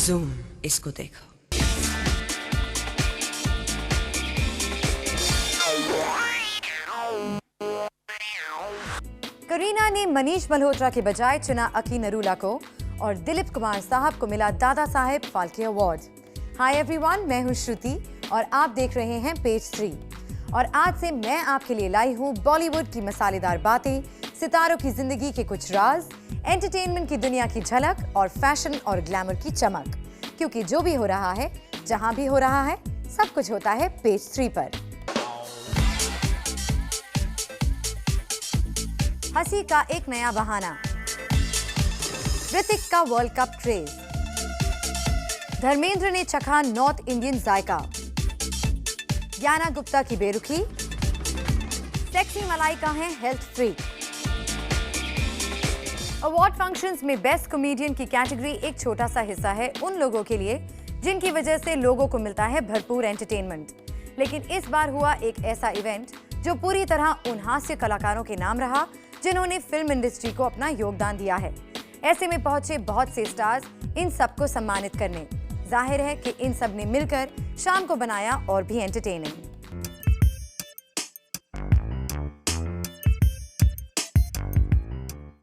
Zoom, इसको देखो। करीना ने मनीष मल्होत्रा के बजाय चुना अकी नरूला को और दिलीप कुमार साहब को मिला Dada Saheb Phalke award. Hi everyone, मैं हूं श्रुति और आप देख रहे हैं पेज 3 और आज से मैं आपके लिए लाई हूं बॉलीवुड की मसालेदार बातें, सितारों की जिंदगी के कुछ राज, एंटरटेनमेंट की दुनिया की झलक और फैशन और ग्लैमर की चमक। क्योंकि जो भी हो रहा है, जहां भी हो रहा है, सब कुछ होता है पेज 3 पर। हंसी का एक नया बहाना, ऋतिक का वर्ल्ड कप क्रेज, धर्मेंद्र ने चखा नॉर्थ इंडियन जायका, याना गुप्ता की बेरुखी, सेक्सी मलाइका है हेल्थ फ्रीक। अवार्ड फंक्शंस में बेस्ट कॉमेडियन की कैटेगरी एक छोटा सा हिस्सा है उन लोगों के लिए जिनकी वजह से लोगों को मिलता है भरपूर एंटरटेनमेंट। लेकिन इस बार हुआ एक ऐसा इवेंट जो पूरी तरह उन हास्य कलाकारों के नाम रहा जिन्होंने फिल्म इंडस्ट्री को अपना योगदान दिया है। ऐसे में पहुंचे बहुत से स्टार्स इन सबको सम्मानित करने। जाहिर है कि इन सब ने मिलकर शाम को बनाया और भी एंटरटेनिंग।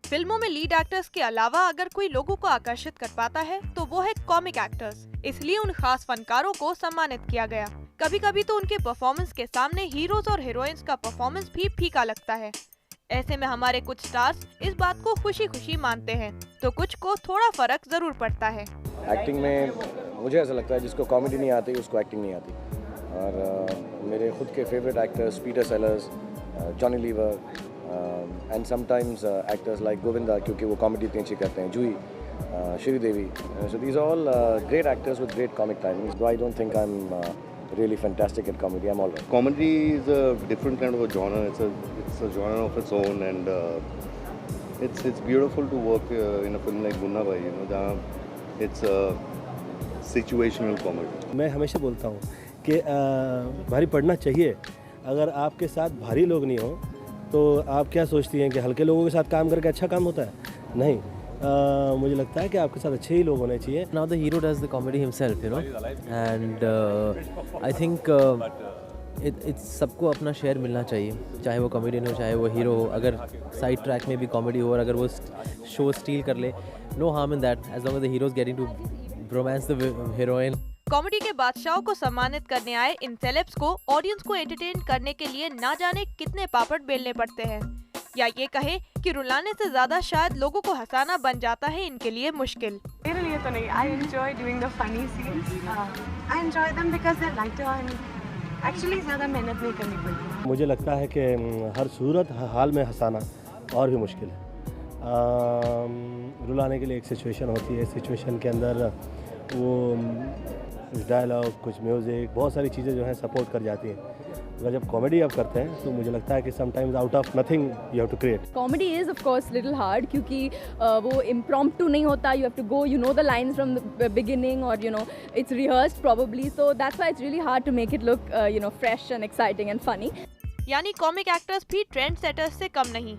फिल्मों में लीड एक्टर्स के अलावा अगर कोई लोगों को आकर्षित कर पाता है तो वो है कॉमिक एक्टर्स। इसलिए उन खास फनकारों को सम्मानित किया गया। कभी कभी तो उनके परफॉर्मेंस के सामने हीरोज और हीरोइंस का परफॉर्मेंस भी फीका लगता है। ऐसे में हमारे कुछ स्टार्स इस बात को खुशी खुशी मानते हैं, तो कुछ को थोड़ा फर्क जरूर पड़ता है। एक्टिंग में मुझे ऐसा लगता है जिसको कॉमेडी नहीं आती उसको एक्टिंग नहीं आती। और मेरे खुद के favourite actors Peter Sellers, Johnny Lever and sometimes actors like Govinda, क्योंकि वो कॉमेडी इतनी अच्छी करते हैं, Juhi, Sridevi. So these all great actors with great comic timings. I don't think I am really fantastic at comedy. I'm all right. Comedy is a different kind of a genre. It's a genre of its own, and it's beautiful to work in a film like Munna Bhai. You know, जहाँ it's a situational comedy. मैं हमेशा बोलता हूँ कि भारी पड़ना चाहिए। अगर आपके साथ भारी लोग नहीं हो तो आप क्या सोचती हैं कि हल्के लोगों के साथ काम करके अच्छा काम होता है? नहीं। मुझे लगता है कि आपके साथ अच्छे ही लोग होने चाहिए। Now the hero does the comedy himself, you know, and I think it's सबको अपना शेयर मिलना चाहिए, चाहे वो कॉमेडियन हो चाहे वो हीरो हो। अगर साइड ट्रैक में भी कॉमेडी हो और अगर वो शो स्टील कर ले, no harm in that, as long as the hero is getting to romance the heroine. Comedy के बादशाहों को सम्मानित करने आए इन सेलेब्स को ऑडियंस को एंटरटेन करने के लिए ना जाने कितने पापड़ बेलने पड़ते हैं, या ये कहे कि रुलाने से ज्यादा शायद लोगों को हंसाना बन जाता है इनके लिए मुश्किल। मेरे लिए तो नहीं। I enjoy doing the funny scenes. I enjoy them because they're lighter and actually ज़्यादा मेहनत नहीं करनी पड़ती। मुझे लगता है कि हर सूरत हाल में हंसाना और भी मुश्किल है। रुलाने के लिए एक सिचुएशन होती है, सिचुएशन के अंदर वो कुछ डायलॉग, कुछ म्यूज़िक, बहुत सारी चीज़ें जो हैं सपोर्ट कर जाती हैं। अगर जब कॉमेडी आप करते हैं तो मुझे लगता है कि sometimes out of nothing you have to create. Comedy is of course little hard क्योंकि वो इम्प्रॉम्प्टू नहीं होता। You have to go, you know the lines from the beginning और you know it's rehearsed probably, so that's why it's really hard to make it look you know fresh and exciting and funny. यानी comic actors भी trend setters से कम नहीं।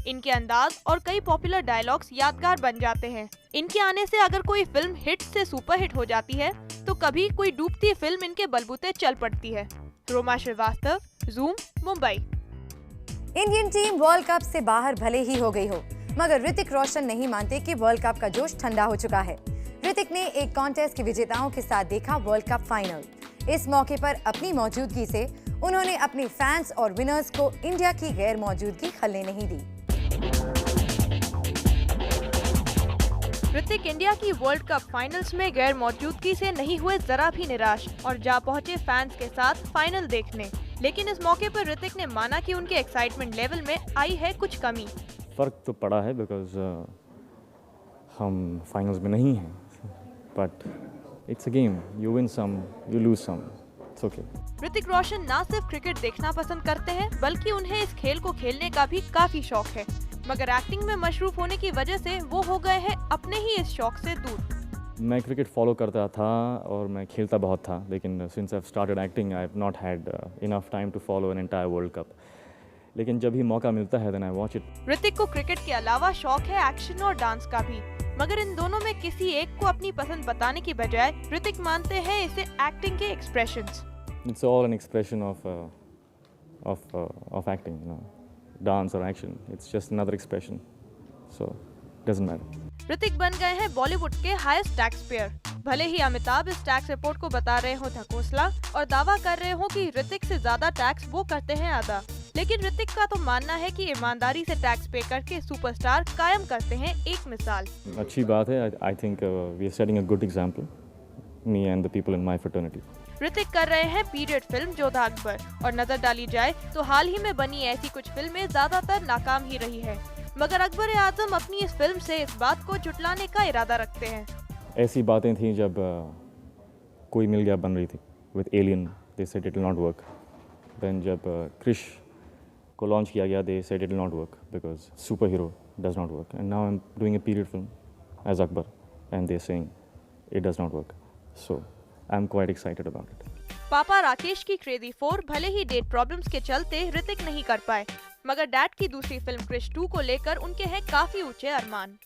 इनके अंदाज और कई पॉपुलर डायलॉग्स यादगार बन जाते हैं। इनके आने से अगर कोई फिल्म हिट से सुपर हिट हो जाती है तो कभी कोई डूबती फिल्म इनके बलबूते चल पड़ती है। Roma Srivastava, Zoom, Mumbai. Indian team world cup से बाहर भले ही हो गई हो, मगर ऋतिक रोशन नहीं मानते कि वर्ल्ड कप का जोश ठंडा हो चुका है। ऋतिक ने एक कॉन्टेस्ट के विजेताओं के साथ देखा वर्ल्ड कप फाइनल। इस मौके पर अपनी मौजूदगी से उन्होंने अपने फैंस और विनर्स को इंडिया की गैर मौजूदगी खलने नहीं दी। ऋतिक इंडिया की वर्ल्ड कप फाइनल्स में गैर मौजूदगी से नहीं हुए जरा भी निराश और जा पहुंचे फैंस के साथ फाइनल देखने। लेकिन इस मौके पर ऋतिक ने माना कि उनके एक्साइटमेंट लेवल में आई है कुछ कमी। फर्क तो पड़ा है बिकॉज हम फाइनल्स में नहीं हैं, but it's a game, you win some you lose some, it's okay. Hrithik Roshan न सिर्फ क्रिकेट देखना पसंद करते हैं बल्कि उन्हें इस खेल को खेलने का भी काफी शौक है, मगर एक्टिंग में मशरूफ होने की वजह से वो हो गए हैं अपने ही इस शौक से दूर। मैं क्रिकेट फॉलो करता था और मैं खेलता बहुत था, लेकिन since I have started acting I have not had enough time to follow an entire world cup. लेकिन जब भी मौका मिलता है then I watch it. Hrithik को क्रिकेट के अलावा शौक है एक्शन और डांस का भी, मगर इन दोनों में किसी एक को अपनी पसंद बताने की बजाय ऋतिक मानते हैं इसे एक्टिंग के expressions. It's all an expression of acting, you know, dance or action. It's just another expression, so doesn't matter. Hrithik बन गए हैं बॉलीवुड के हाईएस्ट टैक्स पेयर। भले ही अमिताभ इस टैक्स रिपोर्ट को बता रहे हो ढकोसला और दावा कर रहे हो कि ऋतिक से ज्यादा टैक्स वो करते हैं अदा, लेकिन ऋतिक का तो मानना है कि ईमानदारी से टैक्स पे करके सुपरस्टार कायम करते हैं एक मिसाल। अच्छी बात है। I think we are setting a good example, me and the people in my fraternity. Hrithik कर रहे हैं पीरियड फिल्म जोधा अकबर, और नजर डाली जाए तो हाल ही में बनी ऐसी कुछ फिल्में ज्यादातर नाकाम ही रही है, मगर अकबर आजम अपनी इस फिल्म से इस बात को जुटलाने का इरादा रखते हैं। ऐसी बातें थी जब कोई मिल गया बन रही थी with alien, they said it will not work. Then जब क्रिश को लॉन्च किया गया, they said it will not work because super hero does not work, and now I am doing a period film as Akbar and they saying it does not work, so I am quite excited about it. पापा राकेश की crazy 4 भले ही date problems के चलते ऋतिक नहीं कर पाए, मगर dad की दूसरी फिल्म क्रिश 2 को लेकर उनके हैं काफी ऊंचे अरमान।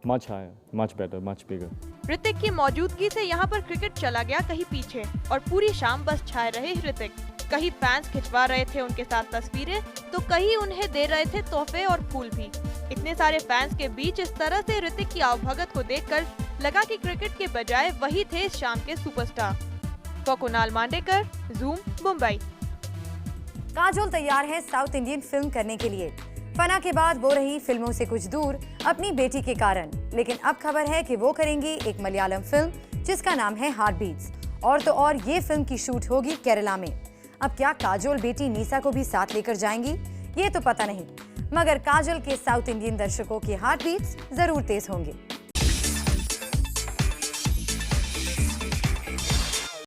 Much higher, much better, much bigger. Hrithik की मौजूदगी से यहाँ पर क्रिकेट चला गया कहीं पीछे, और पूरी शाम बस छाए रहे ऋतिक। कहीं फैंस खिंचवा रहे थे उनके साथ तस्वीरें, तो कहीं उन्हें दे रहे थे तोहफे और फूल भी। इतने सारे फैंस के बीच इस तरह से ऋतिक की आवभगत को देखकर लगा कि क्रिकेट के बजाय वही थे इस शाम के सुपरस्टार। कुणाल मांडेकर, ज़ूम, मुंबई। काजोल तैयार है साउथ इंडियन फिल्म करने के लिए। फना के बाद वो रही फिल्मों से कुछ दूर अपनी बेटी के कारण, लेकिन अब खबर है कि वो करेंगी एक मलयालम फिल्म जिसका नाम है हार्ट बीट्स। और तो और ये फिल्म की शूट होगी केरला में। अब क्या काजोल बेटी नीसा को भी साथ लेकर जाएंगी, ये तो पता नहीं, मगर काजोल के साउथ इंडियन दर्शकों के हार्ट बीट्स जरूर तेज होंगे।